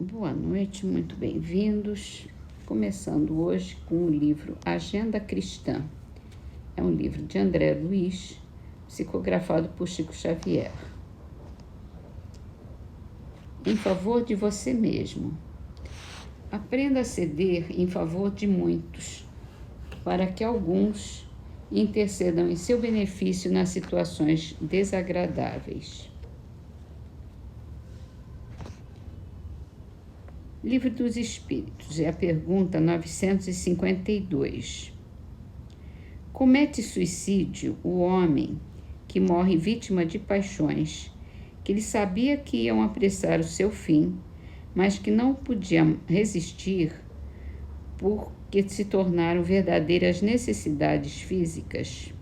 Boa noite, muito bem-vindos. Começando hoje com o livro Agenda Cristã. É um livro de André Luiz, psicografado por Chico Xavier. Em favor de você mesmo. Aprenda a ceder em favor de muitos, para que alguns intercedam em seu benefício nas situações desagradáveis. Livro dos Espíritos, é a pergunta 952. Comete suicídio o homem que morre vítima de paixões, que ele sabia que iam apressar o seu fim, mas que não podia resistir porque se tornaram verdadeiras necessidades físicas.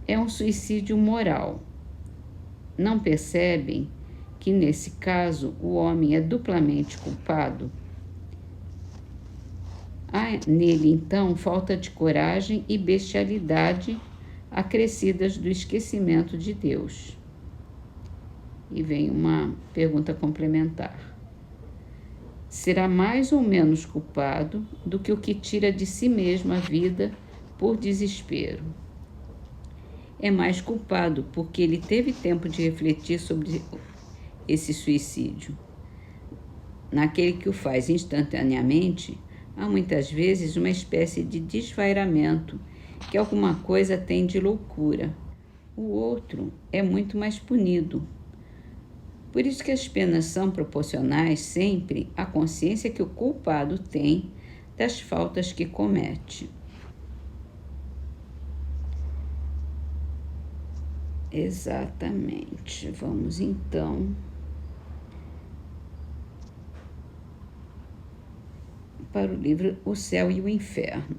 É um suicídio moral. Não percebem que, nesse caso, o homem é duplamente culpado? Há nele, então, falta de coragem e bestialidade acrescidas do esquecimento de Deus. E vem uma pergunta complementar. Será mais ou menos culpado do que o que tira de si mesmo a vida por desespero? É mais culpado porque ele teve tempo de refletir sobre esse suicídio. Naquele que o faz instantaneamente, há muitas vezes uma espécie de desvairamento, que alguma coisa tem de loucura. O outro é muito mais punido. Por isso que as penas são proporcionais sempre à consciência que o culpado tem das faltas que comete. Exatamente. Vamos então para o livro O Céu e o Inferno.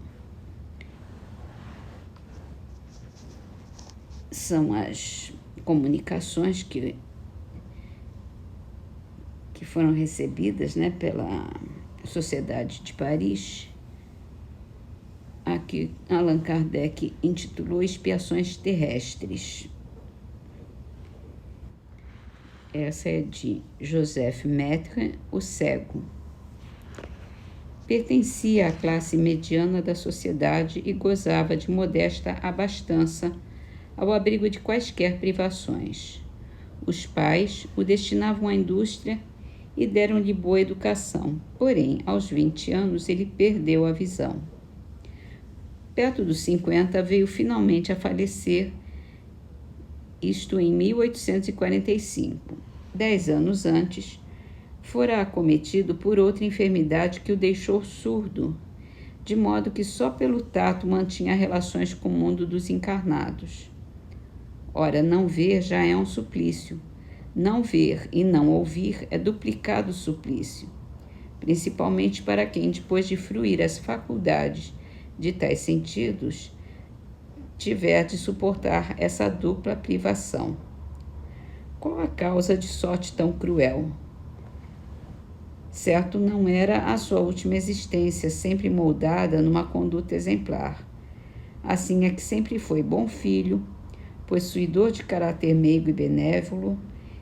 São as comunicações que foram recebidas, pela Sociedade de Paris, a que Allan Kardec intitulou Expiações Terrestres. Essa é de Joseph Maître, o Cego. Pertencia à classe mediana da sociedade e gozava de modesta abastança ao abrigo de quaisquer privações. Os pais o destinavam à indústria e deram-lhe boa educação, porém, aos 20 anos, ele perdeu a visão. Perto dos 50, veio finalmente a falecer, isto em 1845. 10 anos antes, fora acometido por outra enfermidade que o deixou surdo, de modo que só pelo tato mantinha relações com o mundo dos encarnados. Ora, não ver já é um suplício. Não ver e não ouvir é duplicado suplício, principalmente para quem, depois de fruir as faculdades de tais sentidos, tiver de suportar essa dupla privação. Qual a causa de sorte tão cruel? Certo não era a sua última existência, sempre moldada numa conduta exemplar. Assim é que sempre foi bom filho, possuidor de caráter meigo e benévolo,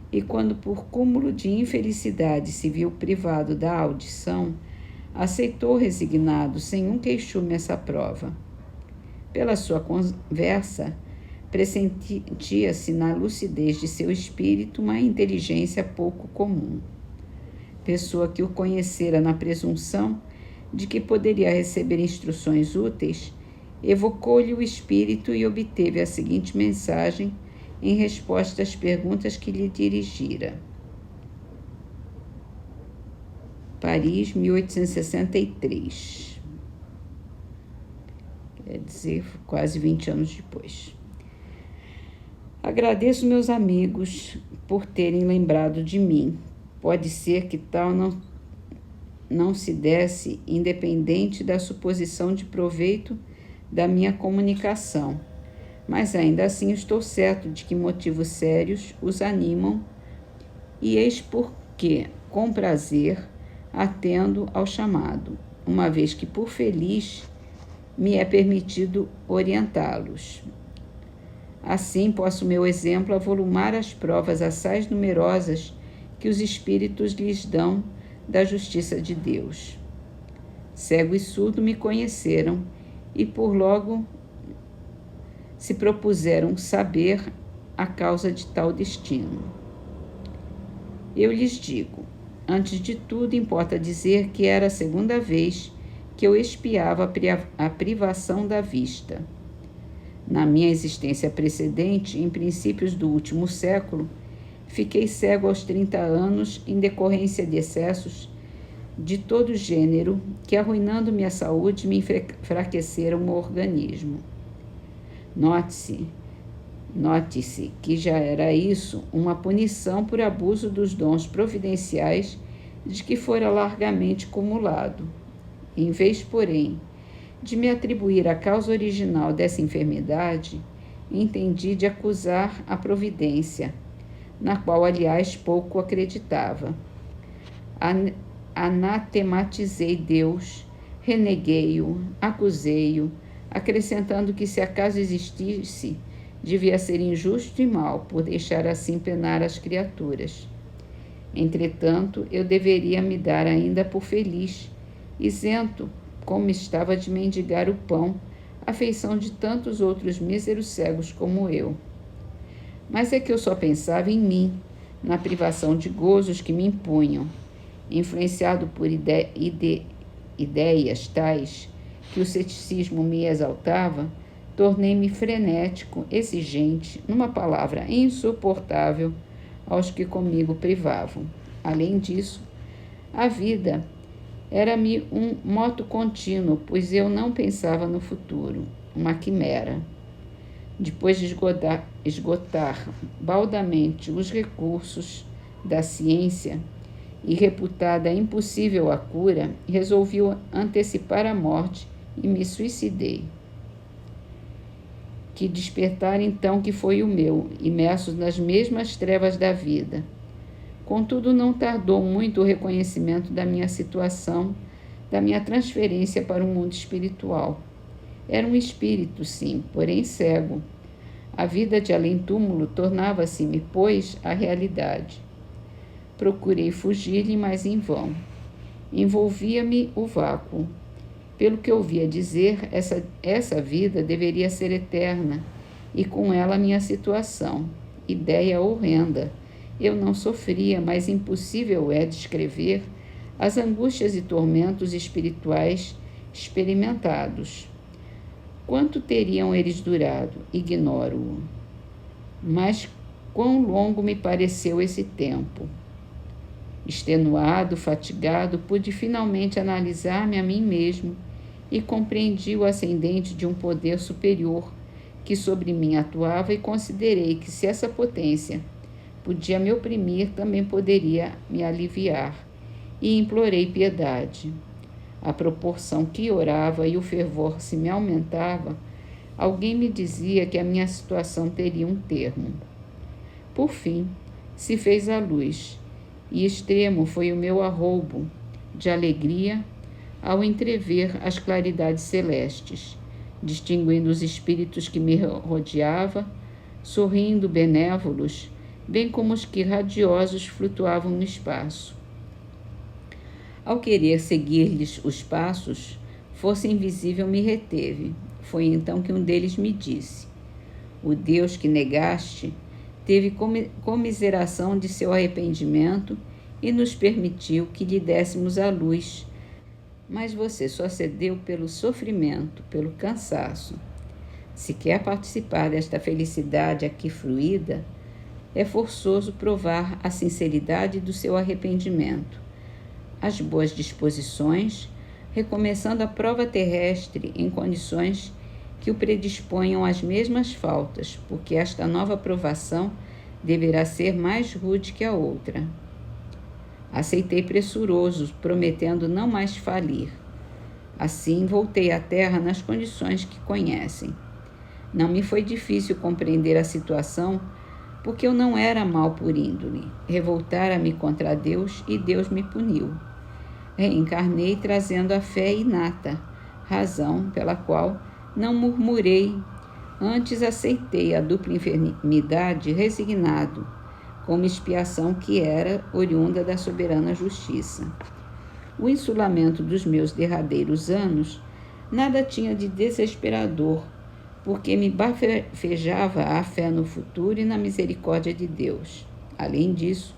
e quando por cúmulo de infelicidade se viu privado da audição, aceitou resignado, sem um queixume, essa prova. Pela sua conversa, pressentia-se na lucidez de seu espírito uma inteligência pouco comum. Pessoa que o conhecera na presunção de que poderia receber instruções úteis, evocou-lhe o espírito e obteve a seguinte mensagem em resposta às perguntas que lhe dirigira. Paris, 1863. Quer dizer, quase 20 anos depois. Agradeço meus amigos por terem lembrado de mim. Pode ser que tal não se desse independente da suposição de proveito da minha comunicação, mas ainda assim estou certo de que motivos sérios os animam, e eis porque, com prazer, atendo ao chamado, uma vez que, por feliz, me é permitido orientá-los. Assim, posso meu exemplo avolumar as provas assaz numerosas que os espíritos lhes dão da justiça de Deus. Cego e surdo me conheceram e por logo se propuseram saber a causa de tal destino. Eu lhes digo, antes de tudo importa dizer que era a segunda vez que eu expiava a privação da vista. Na minha existência precedente, em princípios do último século, fiquei cego aos 30 anos em decorrência de excessos de todo gênero que, arruinando minha saúde, me enfraqueceram o organismo. Note-se que já era isso uma punição por abuso dos dons providenciais de que fora largamente cumulado. Em vez, porém, de me atribuir a causa original dessa enfermidade, entendi de acusar a providência, na qual, aliás, pouco acreditava. Anatematizei Deus, reneguei-o, acusei-o, acrescentando que, se acaso existisse, devia ser injusto e mau por deixar assim penar as criaturas. Entretanto, eu deveria me dar ainda por feliz, isento, como estava de mendigar o pão, à feição de tantos outros míseros cegos como eu. Mas é que eu só pensava em mim, na privação de gozos que me impunham. Influenciado por ideias tais que o ceticismo me exaltava, tornei-me frenético, exigente, numa palavra, insuportável aos que comigo privavam. Além disso, a vida era-me um moto contínuo, pois eu não pensava no futuro, uma quimera. Depois de esgotar baldamente os recursos da ciência e reputada impossível a cura, resolvi antecipar a morte e me suicidei. Que despertar então que foi o meu, imerso nas mesmas trevas da vida. Contudo, não tardou muito o reconhecimento da minha situação, da minha transferência para o mundo espiritual. Era um espírito, sim, porém cego. A vida de além-túmulo tornava-se-me, pois, a realidade. Procurei fugir-lhe, mas em vão. Envolvia-me o vácuo. Pelo que ouvia dizer, essa vida deveria ser eterna, e com ela minha situação. Ideia horrenda. Eu não sofria, mas impossível é descrever as angústias e tormentos espirituais experimentados. Quanto teriam eles durado? Ignoro-o. Mas quão longo me pareceu esse tempo. Extenuado, fatigado, pude finalmente analisar-me a mim mesmo e compreendi o ascendente de um poder superior que sobre mim atuava e considerei que, se essa potência podia me oprimir, também poderia me aliviar, e implorei piedade. À proporção que orava e o fervor se me aumentava, alguém me dizia que a minha situação teria um termo. Por fim, se fez a luz, e extremo foi o meu arroubo de alegria ao entrever as claridades celestes, distinguindo os espíritos que me rodeavam, sorrindo benévolos, bem como os que radiosos flutuavam no espaço. Ao querer seguir-lhes os passos, força invisível me reteve. Foi então que um deles me disse: o Deus que negaste teve comiseração de seu arrependimento e nos permitiu que lhe dessemos a luz, mas você só cedeu pelo sofrimento, pelo cansaço. Se quer participar desta felicidade aqui fruída, é forçoso provar a sinceridade do seu arrependimento, as boas disposições, recomeçando a prova terrestre em condições que o predisponham às mesmas faltas, porque esta nova provação deverá ser mais rude que a outra. Aceitei pressuroso, prometendo não mais falir. Assim, voltei à terra nas condições que conhecem. Não me foi difícil compreender a situação, porque eu não era mal por índole. Revoltara-me contra Deus e Deus me puniu. Reencarnei trazendo a fé inata, razão pela qual não murmurei, antes aceitei a dupla enfermidade resignado, como expiação que era oriunda da soberana justiça. O insulamento dos meus derradeiros anos nada tinha de desesperador, porque me bafejava a fé no futuro e na misericórdia de Deus. Além disso,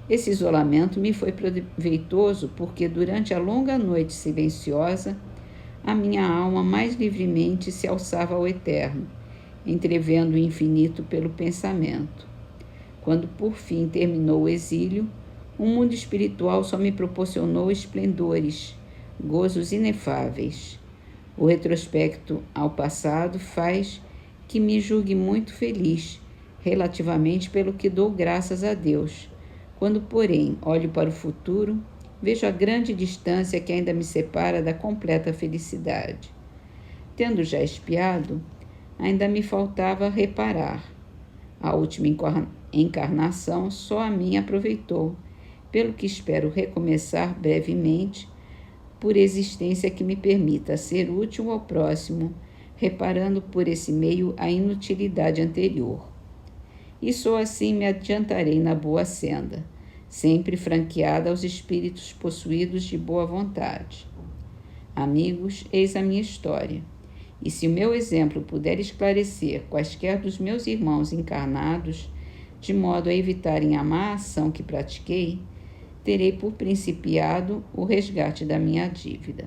esse isolamento me foi proveitoso porque durante a longa noite silenciosa, a minha alma mais livremente se alçava ao eterno, entrevendo o infinito pelo pensamento. Quando por fim terminou o exílio, o mundo espiritual só me proporcionou esplendores, gozos inefáveis. O retrospecto ao passado faz que me julgue muito feliz, relativamente pelo que dou graças a Deus. Quando, porém, olho para o futuro, vejo a grande distância que ainda me separa da completa felicidade. Tendo já expiado, ainda me faltava reparar. A última encarnação só a mim aproveitou, pelo que espero recomeçar brevemente, por existência que me permita ser útil ao próximo, reparando por esse meio a inutilidade anterior. E só assim me adiantarei na boa senda, sempre franqueada aos espíritos possuídos de boa vontade. Amigos, eis a minha história, e se o meu exemplo puder esclarecer quaisquer dos meus irmãos encarnados, de modo a evitarem a má ação que pratiquei, terei por principiado o resgate da minha dívida.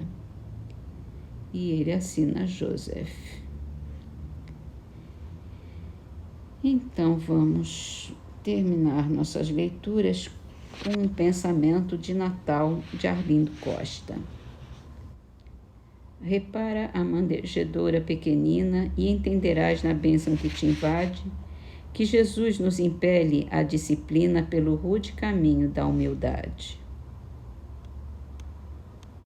E ele assina Joseph. Então vamos terminar nossas leituras com um pensamento de Natal de Arlindo Costa. Repara a manjedoura pequenina e entenderás na bênção que te invade que Jesus nos impele à disciplina pelo rude caminho da humildade.